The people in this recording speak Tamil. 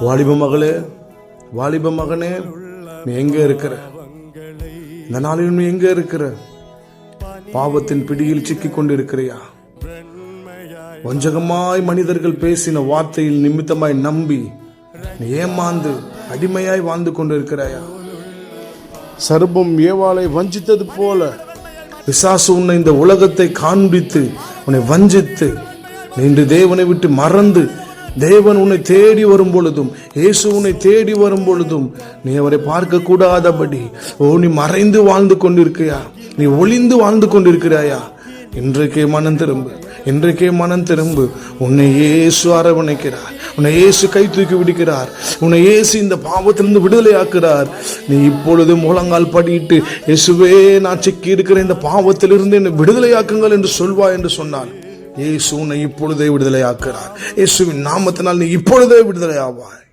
வாலிப மகளே, வாலிப மகனே, நீ எங்க இருக்கிற? இந்த நாளில் நீ எங்க இருக்கிற? பாவத்தின் பிடியில் சிக்கிக் கொண்டிருக்கிறியா? வஞ்சகமாய் மனிதர்கள் பேசின வார்த்தையில் நிமித்தமாய் நம்பி நீ ஏமாந்து அடிமையாய் வாழ்ந்து கொண்டிருக்கிறாயா? சர்ப்பம் ஏவாளை வஞ்சித்தது போல பிசாசு உன்னை இந்த உலகத்தை காண்பித்து உன்னை வஞ்சித்து நின்று தேவனை விட்டு மறந்து, தேவன் உன்னை தேடி வரும் பொழுதும், இயேசு உன்னை தேடி வரும் பொழுதும் நீ அவரை பார்க்க கூடாதபடி நீ மறைந்து வாழ்ந்து கொண்டிருக்கியா? நீ ஒளிந்து வாழ்ந்து கொண்டிருக்கிறாயா? இன்றைக்கே மனம் திரும்பு, இன்றைக்கே மனம் திரும்பு. உன்னை இயேசு அரவணைக்கிறார், உன்னை இயேசு கை தூக்கி விடுக்கிறார், உன்னை இயேசு இந்த பாவத்திலிருந்து விடுதலை ஆக்குறார். நீ இப்பொழுது முழங்கால் படியிட்டு, இயேசுவே நான் சிக்கி இருக்கிற இந்த பாவத்திலிருந்து என்னை விடுதலை ஆக்குங்கள் என்று சொல்வா என்று சொன்னால், இயேசு உன்னை இப்பொழுதே விடுதலை ஆக்குறார். இயேசுவின் நாமத்தினால் நீ இப்பொழுதே விடுதலை ஆவாய்.